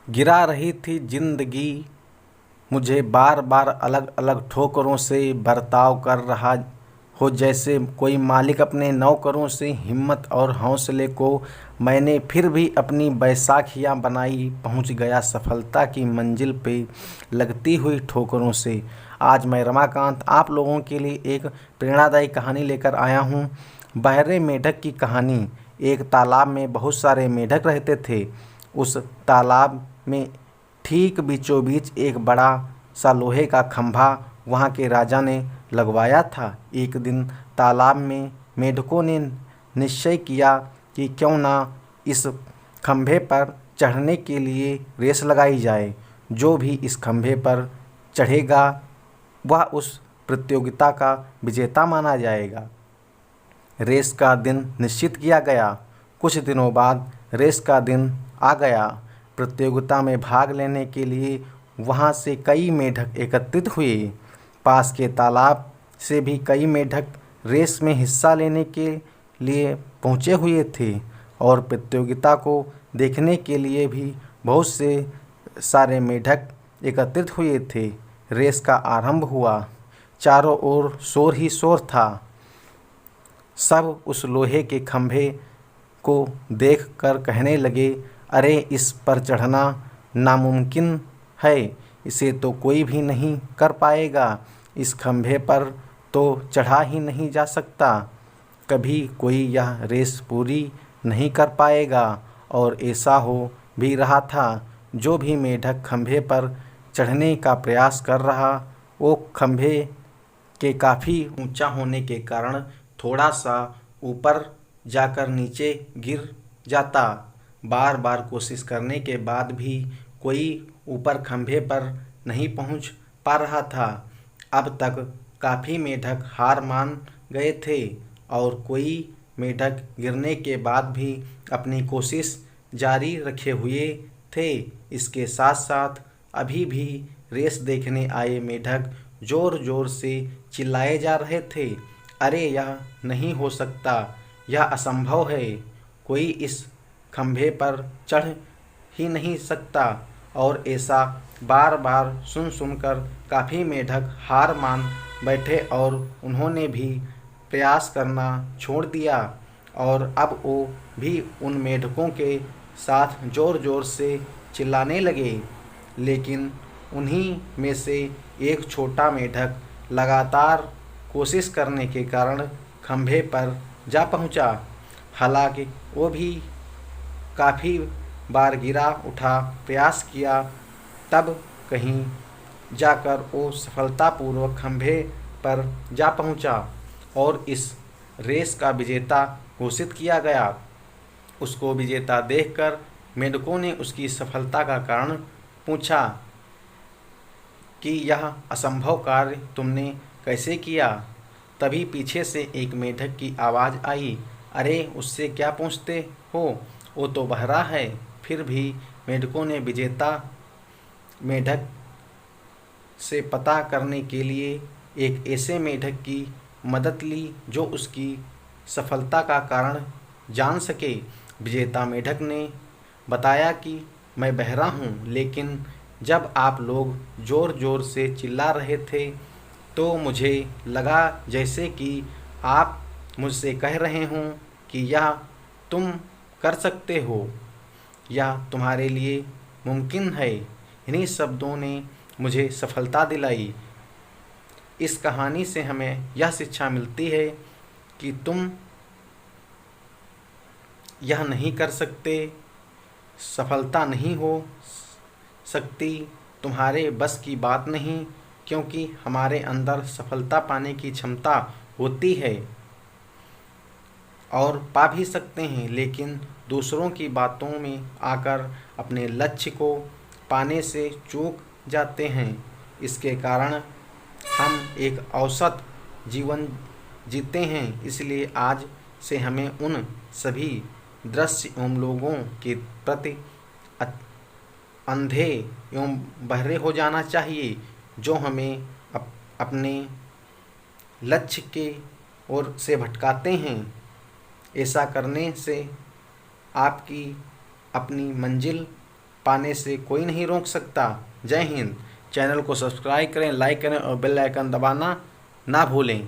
गिरा रही थी जिंदगी मुझे बार बार अलग अलग ठोकरों से। बर्ताव कर रहा हो जैसे कोई मालिक अपने नौकरों से। हिम्मत और हौसले को मैंने फिर भी अपनी बैसाखियाँ बनाई। पहुंच गया सफलता की मंजिल पे लगती हुई ठोकरों से। आज मैं रमाकांत आप लोगों के लिए एक प्रेरणादायी कहानी लेकर आया हूँ। बहरे मेढक की कहानी। एक तालाब में बहुत सारे मेढक रहते थे। उस तालाब में ठीक बीचों बीच एक बड़ा सा लोहे का खंभा वहाँ के राजा ने लगवाया था। एक दिन तालाब में मेढकों ने निश्चय किया कि क्यों ना इस खंभे पर चढ़ने के लिए रेस लगाई जाए। जो भी इस खंभे पर चढ़ेगा वह उस प्रतियोगिता का विजेता माना जाएगा। रेस का दिन निश्चित किया गया। कुछ दिनों बाद रेस का दिन आ गया। प्रतियोगिता में भाग लेने के लिए वहाँ से कई मेढक एकत्रित हुए। पास के तालाब से भी कई मेढक रेस में हिस्सा लेने के लिए पहुँचे हुए थे और प्रतियोगिता को देखने के लिए भी बहुत से सारे मेढक एकत्रित हुए थे। रेस का आरंभ हुआ। चारों ओर शोर ही शोर था। सब उस लोहे के खंभे को देखकर कहने लगे, अरे इस पर चढ़ना नामुमकिन है, इसे तो कोई भी नहीं कर पाएगा। इस खंभे पर तो चढ़ा ही नहीं जा सकता। कभी कोई यह रेस पूरी नहीं कर पाएगा। और ऐसा हो भी रहा था। जो भी मेढक खंभे पर चढ़ने का प्रयास कर रहा वो खंभे के काफ़ी ऊंचा होने के कारण थोड़ा सा ऊपर जाकर नीचे गिर जाता। बार बार कोशिश करने के बाद भी कोई ऊपर खंभे पर नहीं पहुंच पा रहा था। अब तक काफ़ी मेढक हार मान गए थे और कोई मेढक गिरने के बाद भी अपनी कोशिश जारी रखे हुए थे। इसके साथ साथ अभी भी रेस देखने आए मेढक जोर जोर से चिल्लाए जा रहे थे, अरे यह नहीं हो सकता, यह असंभव है, कोई इस खंभे पर चढ़ ही नहीं सकता। और ऐसा बार बार सुन सुनकर काफ़ी मेढक हार मान बैठे और उन्होंने भी प्रयास करना छोड़ दिया। और अब वो भी उन मेढकों के साथ ज़ोर ज़ोर से चिल्लाने लगे। लेकिन उन्हीं में से एक छोटा मेढक लगातार कोशिश करने के कारण खंभे पर जा पहुंचा। हालांकि वो भी काफ़ी बार गिरा उठा प्रयास किया, तब कहीं जाकर वो सफलतापूर्वक खंभे पर जा पहुंचा और इस रेस का विजेता घोषित किया गया। उसको विजेता देखकर मेढकों ने उसकी सफलता का कारण पूछा कि यह असंभव कार्य तुमने कैसे किया। तभी पीछे से एक मेढक की आवाज़ आई, अरे उससे क्या पूछते हो, वो तो बहरा है। फिर भी मेढकों ने विजेता मेढक से पता करने के लिए एक ऐसे मेढक की मदद ली जो उसकी सफलता का कारण जान सके। विजेता मेढक ने बताया कि मैं बहरा हूँ, लेकिन जब आप लोग ज़ोर ज़ोर से चिल्ला रहे थे तो मुझे लगा जैसे कि आप मुझसे कह रहे हों कि यह तुम कर सकते हो, यह तुम्हारे लिए मुमकिन है। इन्हीं शब्दों ने मुझे सफलता दिलाई। इस कहानी से हमें यह शिक्षा मिलती है कि तुम यह नहीं कर सकते, सफलता नहीं हो सकती, तुम्हारे बस की बात नहीं, क्योंकि हमारे अंदर सफलता पाने की क्षमता होती है और पा भी सकते हैं, लेकिन दूसरों की बातों में आकर अपने लक्ष्य को पाने से चूक जाते हैं। इसके कारण हम एक औसत जीवन जीते हैं। इसलिए आज से हमें उन सभी दृश्य एवं लोगों के प्रति अंधे एवं बहरे हो जाना चाहिए जो हमें अपने लक्ष्य के ओर से भटकाते हैं। ऐसा करने से आपकी अपनी मंजिल पाने से कोई नहीं रोक सकता। जय हिंद। चैनल को सब्सक्राइब करें, लाइक करें और बेल आइकन दबाना ना भूलें।